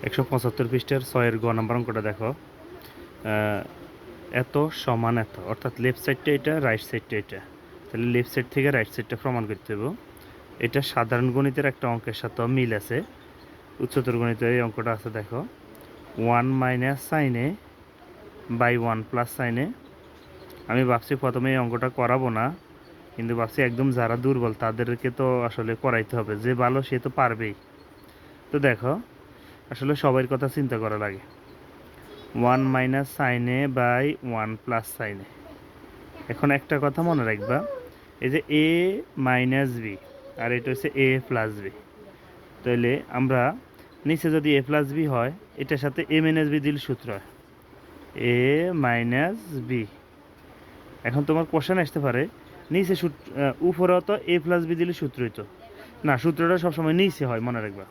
175 পৃষ্ঠার 6-এর গ নাম্বার অঙ্কটা দেখো। এত সমান এত, অর্থাৎ লেফট সাইডটা এটা, রাইট সাইডটা এটা। তাহলে লেফট সাইড থেকে রাইট সাইডটা প্রমাণ করতে হবে। এটা সাধারণ গণিতের একটা অঙ্কের সাথে মিল আছে। উচ্চতর গণিতের এই অঙ্কটা আছে দেখো, 1 মাইনাস সাইনে বাই 1 প্লাস সাইনে। আমি ভাবছি প্রথমে এই অঙ্কটা করাবো না, কিন্তু ভাবছি একদম যারা দুর্বল তাদেরকে তো আসলে করাইতে হবে, যে ভালো সে তো পারবেই। তো দেখো, আসলে সবার কথা চিন্তা করা লাগে। 1 মাইনাস সাইনে বাই 1 প্লাস সাইনে। এখন একটা কথা মনে রাখবা, এই যে এ মাইনাস বি আর এটা হচ্ছে এ প্লাস বি। তাহলে আমরা নিচে যদি এ প্লাস বি হয়, এটার সাথে এ মাইনাস বি দিলে সূত্র হয় এ মাইনাস বি। এখন তোমার কোশ্চেন আসতে পারে, নিচে উপরে তো এ প্লাস বি দিলে সূত্র হইতো না, সূত্রটা সবসময় নিচে হয়, মনে রাখবা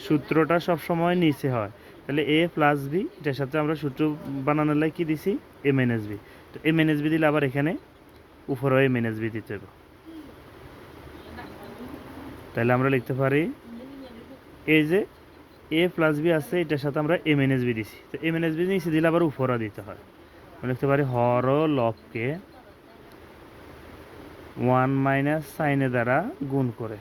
সূত্রটা সবসময় নিচে হয়। তাহলে এ প্লাস বি, এটার সাথে আমরা সূত্র বানানোর লাগে কী দিছি, এ মাইনাস বি। তো এ মাইনাস বি দিলে আবার এখানে উপরেও এ মাইনাস বি দিতে হবে। তাহলে আমরা লিখতে পারি, এই যে এ প্লাস বি আছে, এটার সাথে আমরা এ মাইনাস বি দিছি, তো এ মাইনাস বি নিচে দিলে আবার উপরে দিতে হয়। আমরা লিখতে পারি হর লবকে 1 মাইনাস সাইনে দ্বারা গুণ করে।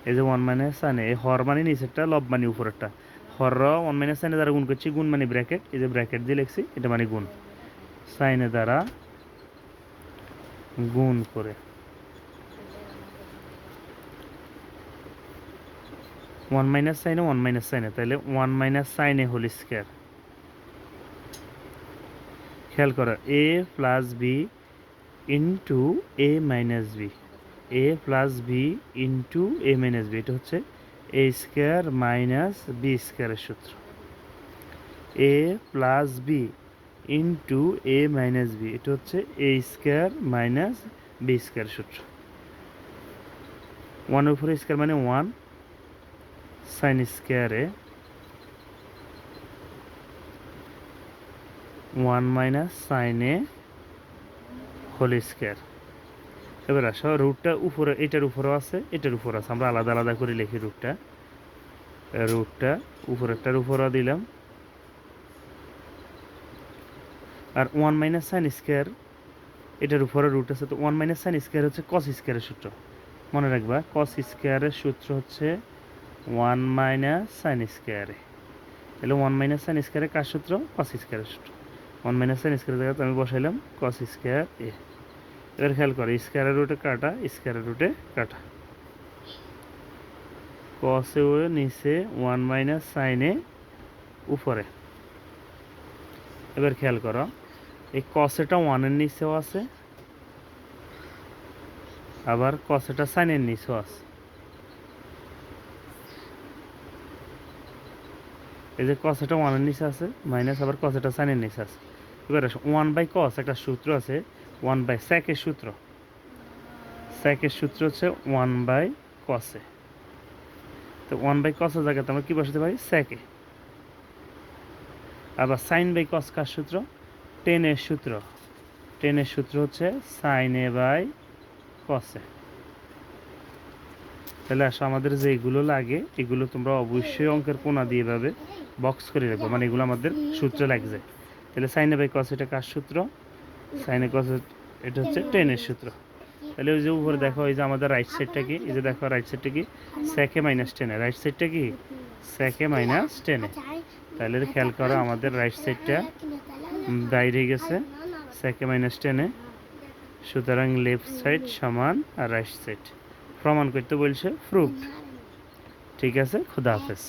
এই যে 1 মাইনাস সাইনে, এই হর মানে নিচেরটা, লব মানে উপরেরটা। হর 1 মাইনাস সাইনে দ্বারা গুণ করছি, গুণ মানে ব্র্যাকেট, এই যে ব্র্যাকেট দিয়ে লিখছি, এটা মানে গুণ, সাইনে দ্বারা গুণ করে 1 মাইনাস সাইনে 1 মাইনাস সাইনে, তাহলে 1 মাইনাস সাইনে হোল স্কয়ার। খেয়াল করো, a plus b into a minus b, a plus b into a minus b, এটা হচ্ছে এ স্কয়ার মাইনাস বি স্কয়ারের সূত্র। A plus b into a minus b, এটা হচ্ছে a square minus b square সূত্র। 1 উপরে স্কয়ার মানে 1 sine স্কয়ারে 1 মাইনাস সাইনে হোল স্কয়ার। এবার আসো, রুটটা উপরে, এটার উপরেও আছে, এটার উপর আছে, আমরা আলাদা আলাদা করে লিখি রুটটা। রুটটা উপরেরটার উপরেও দিলাম, আর 1 মাইনাস সাইন স্কয়ার এটার উপরে রুট আছে, তো 1 মাইনাস সাইন স্কয়ার হচ্ছে কস স্কয়ারের সূত্র। মনে রাখবা, কস স্কয়ারের সূত্র হচ্ছে 1 মাইনাস সাইন স্কয়ারে। তাহলে 1 মাইনাস সাইন স্কয়ারে কার সূত্র, কস স্কয়ারের সূত্র। 1 মাইনাস সাইন স্কয়ারের জায়গাতে আমি বসাইলাম কস স্কয়ার এ। এবার খেয়াল করে, স্কয়ারের রুটে কাটা, স্কয়ারের রুটে কাটা, কসে ও নিচে, 1 মাইনাস সাইনে উপরে। এবার খেয়াল করো, এই কসেটা 1-এর নিচেও আছে, আবার কসেটা সাইনের নিচেও আছে। এই যে কসেটা 1-এর নিচে আছে, মাইনাস আবার কসেটা সাইনের নিচে আছে। এবার আসো, 1 বাই কস একটা সূত্র আছে, 1 বাই সেকের সূত্র। সেকের সূত্র হচ্ছে 1 বাই কসে। তো 1 বাই কসের জায়গাতে আমরা কী বসাতে পারি, সেকে। আবার সাইন বাই কস কার সূত্র, টেনের সূত্র। টেনের সূত্র হচ্ছে সাইন এ বাই কসে। তাহলে আসো, আমাদের যেগুলো লাগে এগুলো তোমরা অবশ্যই অঙ্কের কোণা দিয়ে এভাবে বক্স করে রাখবো, মানে এগুলো আমাদের সূত্রে লাগছে। তাহলে সাইন এ বাই কস এটা কার সূত্র, সাইন এ কস এটা হচ্ছে টেনের সূত্র। তাহলে ওই যে উপরে দেখো, এই যে আমাদের রাইট সাইডটা কি, এই যে দেখো রাইট সাইডটা কি, সেকে মাইনাস টেনে, রাইট সাইডটা কি সেকে মাইনাস টেনে। তাহলে খেয়াল করো, আমাদের রাইট সাইডটা বাইরে গেছে সেকে মাইনাস টেনে, সুতরাং লেফট সাইড সমান আর রাইট সাইড। প্রমাণ করতে বলছে, প্রুফড। ঠিক আছে, খুদা হাফেজ।